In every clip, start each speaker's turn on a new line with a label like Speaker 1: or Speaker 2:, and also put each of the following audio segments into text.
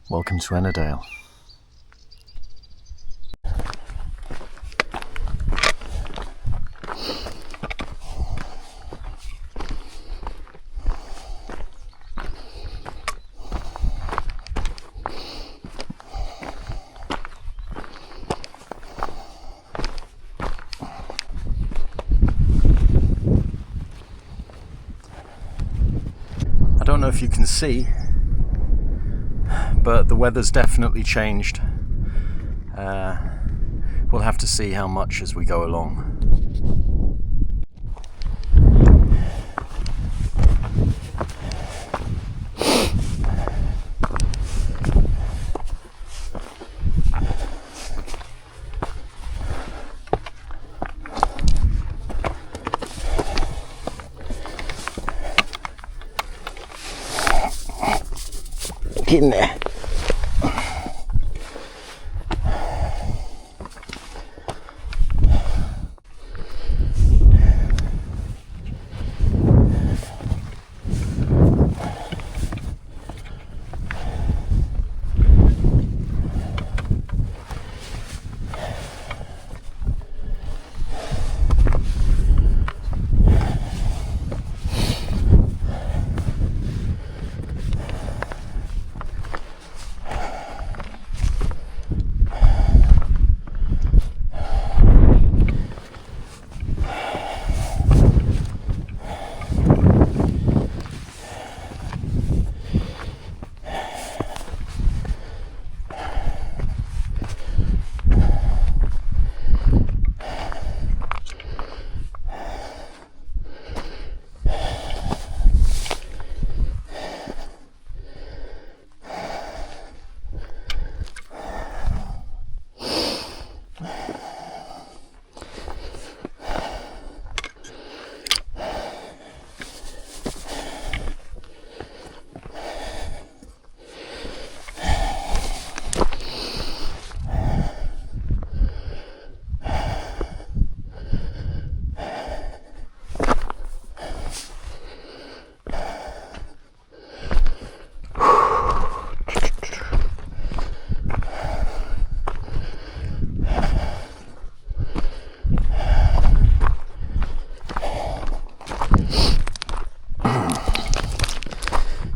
Speaker 1: Welcome to Ennerdale. I don't know if you can see, but the weather's definitely changed. We'll have to see how much as we go along. Get in there.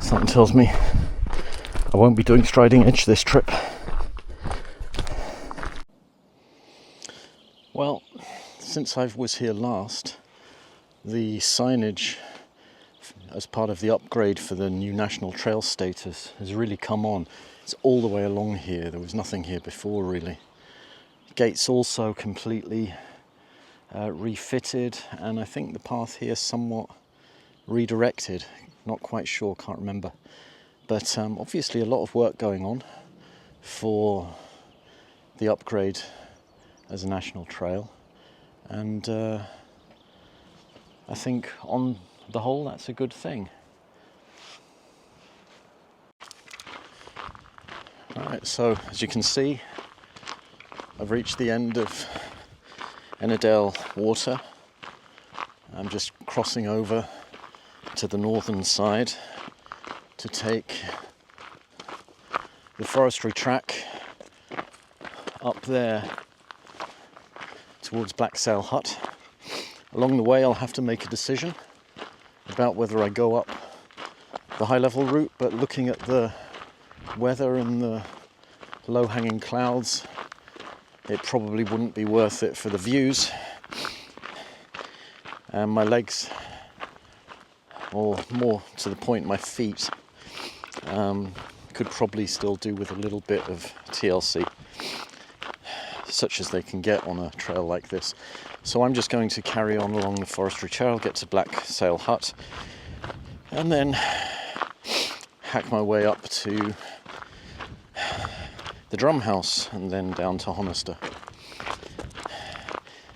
Speaker 1: Something tells me I won't be doing Striding Edge this trip. Well, since I was here last, the signage as part of the upgrade for the new National Trail status has really come on. It's all the way along here. There was nothing here before, really. Gates also completely refitted, and I think the path here somewhat redirected. Not quite sure, can't remember. But obviously a lot of work going on for the upgrade as a national trail. And I think on the whole that's a good thing. Alright, so as you can see, I've reached the end of Ennerdale Water. I'm just crossing over to the northern side to take the forestry track up there towards Blacksail Hut. Along the way I'll have to make a decision about whether I go up the high level route, but looking at the weather and the low hanging clouds, it probably wouldn't be worth it for the views, and my legs, or more to the point my feet, could probably still do with a little bit of TLC, such as they can get on a trail like this. So I'm just going to carry on along the forestry trail, get to Blacksail Hut, and then hack my way up to the Drum House and then down to Honister.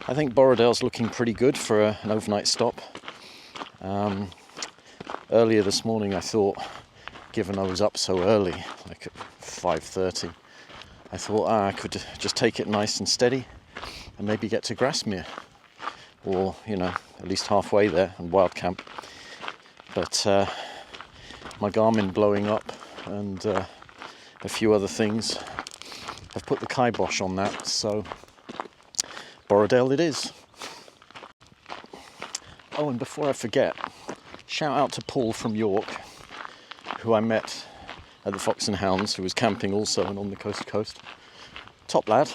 Speaker 1: I think Borrowdale's looking pretty good for an overnight stop. Earlier this morning I thought, given I was up so early, like at 5:30, I thought I could just take it nice and steady and maybe get to Grasmere, or at least halfway there, and Wild Camp. But my Garmin blowing up and a few other things. I've put the kibosh on that, so Borrowdale it is. Oh, and before I forget, shout out to Paul from York, who I met at the Fox and Hounds, who was camping also and on the coast to coast. Top lad.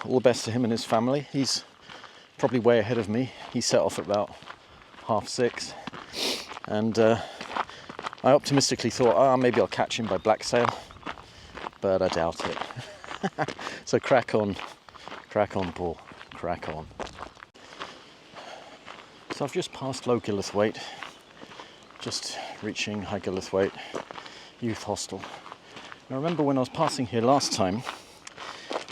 Speaker 1: All the best to him and his family. He's probably way ahead of me. He set off at about 6:30, and I optimistically thought, maybe I'll catch him by black sail, but I doubt it. So crack on, Paul, crack on. So I've just passed Low Gillithwaite, just reaching High Gillithwaite Youth Hostel. Now remember when I was passing here last time,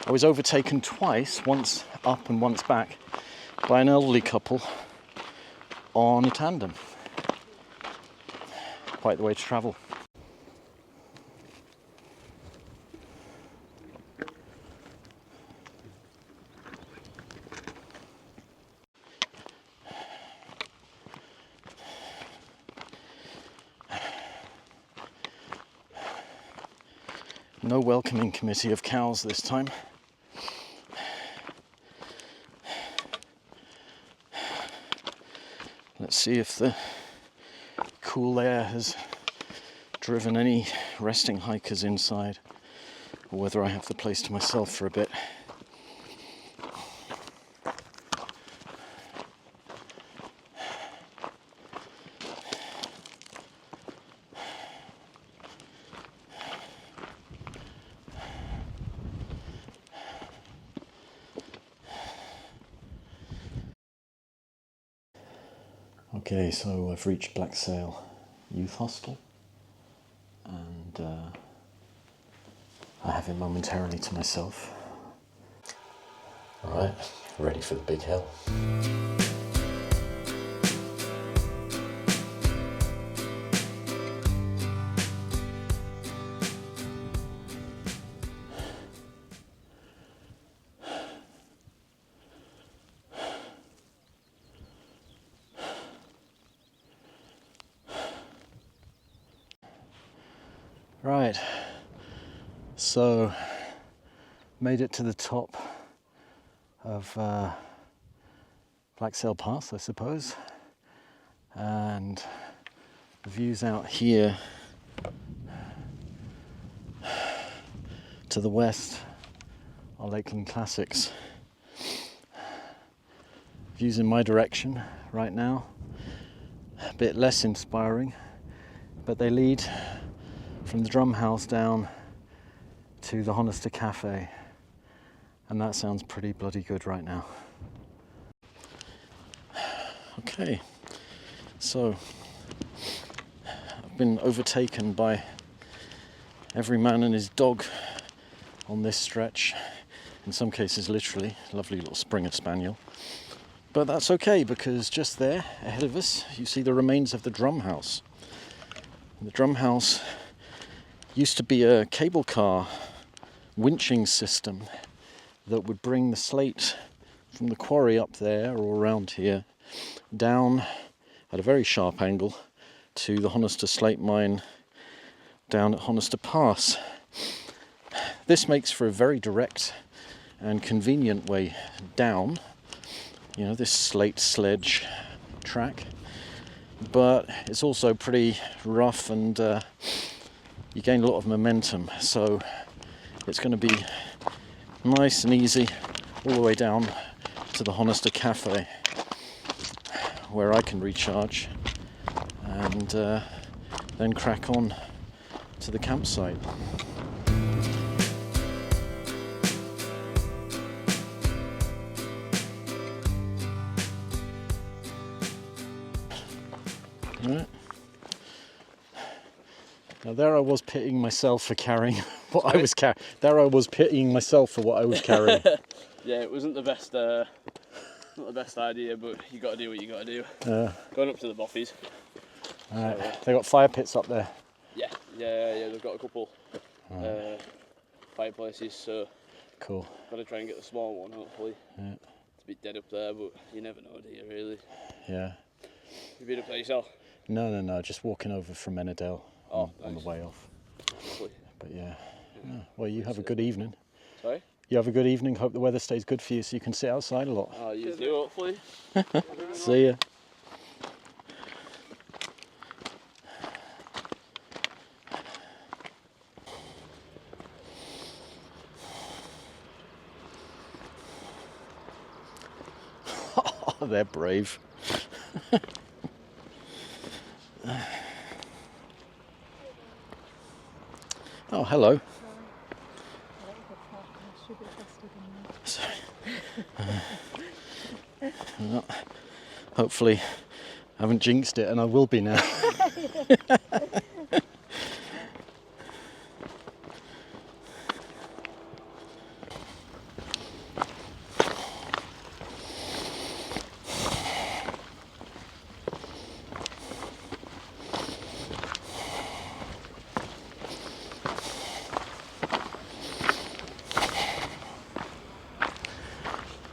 Speaker 1: I was overtaken twice, once up and once back, by an elderly couple on a tandem. Quite the way to travel. No welcoming committee of cows this time. Let's see if the cool air has driven any resting hikers inside, or whether I have the place to myself for a bit. Okay, so I've reached Blacksail Youth Hostel, and I have it momentarily to myself. Alright, ready for the big hill. Right, so made it to the top of Blacksail Pass, I suppose, and the views out here to the west are Lakeland Classics. Views in my direction right now, a bit less inspiring, but they lead from the drum house down to the Honister cafe, and that sounds pretty bloody good right now. Okay, so I've been overtaken by every man and his dog on this stretch, in some cases literally. Lovely little Springer Spaniel, but that's okay, because just there ahead of us you see the remains of the drum house. The drum house used to be a cable car winching system that would bring the slate from the quarry up there or around here down at a very sharp angle to the Honister slate mine down at Honister Pass. This makes for a very direct and convenient way down, you know, this slate sledge track, but it's also pretty rough, and you gain a lot of momentum, so it's going to be nice and easy all the way down to the Honister cafe, where I can recharge and then crack on to the campsite. Right. Now there I was pitying myself for carrying what I was carrying. There I was pitying myself for what I was carrying.
Speaker 2: Yeah, it wasn't the best, not the best idea, but you got to do what you got to do. Going up to the boffies.
Speaker 1: Right. So, they got fire pits up there.
Speaker 2: Yeah, they've got a couple fireplaces, so
Speaker 1: cool.
Speaker 2: Got to try and get the small one, hopefully.
Speaker 1: Yeah.
Speaker 2: It's a bit dead up there, but you never know, do you, really?
Speaker 1: Yeah.
Speaker 2: You been up there yourself?
Speaker 1: No, just walking over from Ennerdale on
Speaker 2: nice.
Speaker 1: the way off.
Speaker 2: Lovely.
Speaker 1: But yeah. Well, you have a good evening.
Speaker 2: Sorry?
Speaker 1: You have a good evening. Hope the weather stays good for you so you can sit outside a lot.
Speaker 2: Oh, you do, hopefully.
Speaker 1: See ya. Oh, they're brave. Oh, hello. Sorry. Well, hopefully I haven't jinxed it, and I will be now.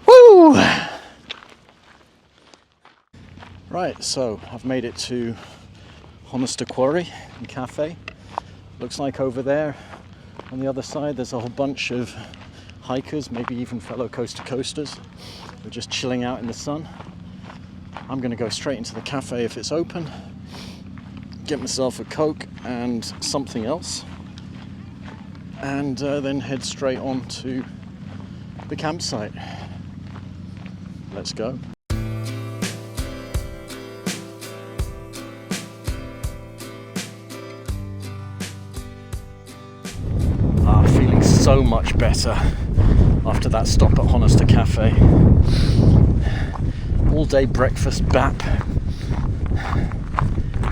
Speaker 1: Woo! Right, so I've made it to Honister Quarry and Cafe. Looks like over there on the other side there's a whole bunch of hikers, maybe even fellow coasters. We're just chilling out in the sun. I'm going to go straight into the cafe if it's open, get myself a Coke and something else, and then head straight on to the campsite. Let's go. Feeling so much better after that stop at Honister Cafe. All day breakfast bap,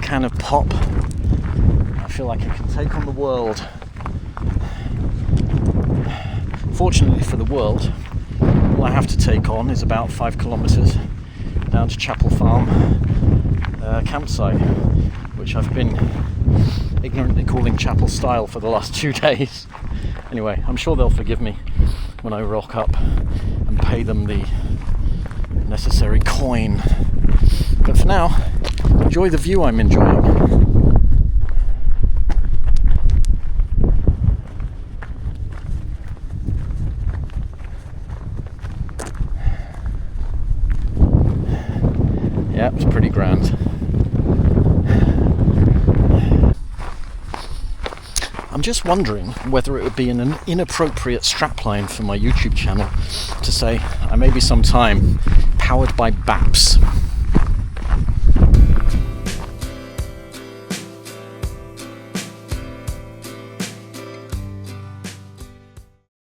Speaker 1: can of pop. I feel like I can take on the world. Fortunately for the world, all I have to take on is about 5 kilometres down to Chapel Farm campsite, which I've been ignorantly calling Chapel Style for the last 2 days. Anyway, I'm sure they'll forgive me when I rock up and pay them the necessary coin. But for now, enjoy the view I'm enjoying. Yeah, it's pretty grand. I'm just wondering whether it would be an inappropriate strapline for my YouTube channel to say I may be sometime powered by BAPS.